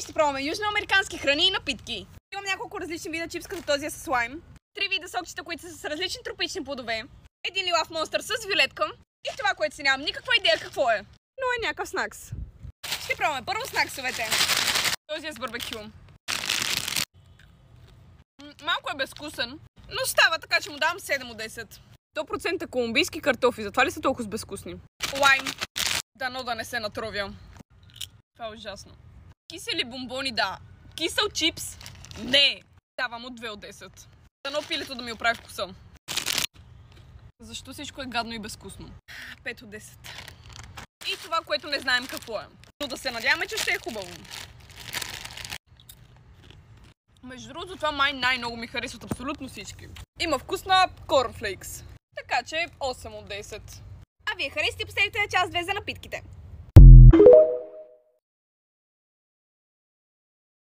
ще пробваме южноамерикански храни и напитки. Имам няколко различни вида чипс, като този с слайм. 3 вида сокчета, които са с различни тропични плодове. Един лилав монстър с виолетка. И това, което си нямам никаква идея какво е. Но е някакъв снакс. Ще пробваме първо снаксовете. Този е с барбекю. Малко е безвкусен, но става така, че му давам 7 от 10. 100% колумбийски картофи, затова ли са толкова безвкусни? Лайм. Дано да не се натровя. Това е ужасно. Кисели бомбони, да. Кисел чипс? Не. Давам от 2 от 10. Дано пилето да ми оправи вкуса. Защо всичко е гадно и безвкусно? 5 от 10. И това, което не знаем какво е. Но да се надяваме, че ще е хубаво. Между другото, това май най-много ми харесват абсолютно всички. Има вкус на корнфлейкс. Така че 8 от 10. А вие харесате последните част 2 за напитките.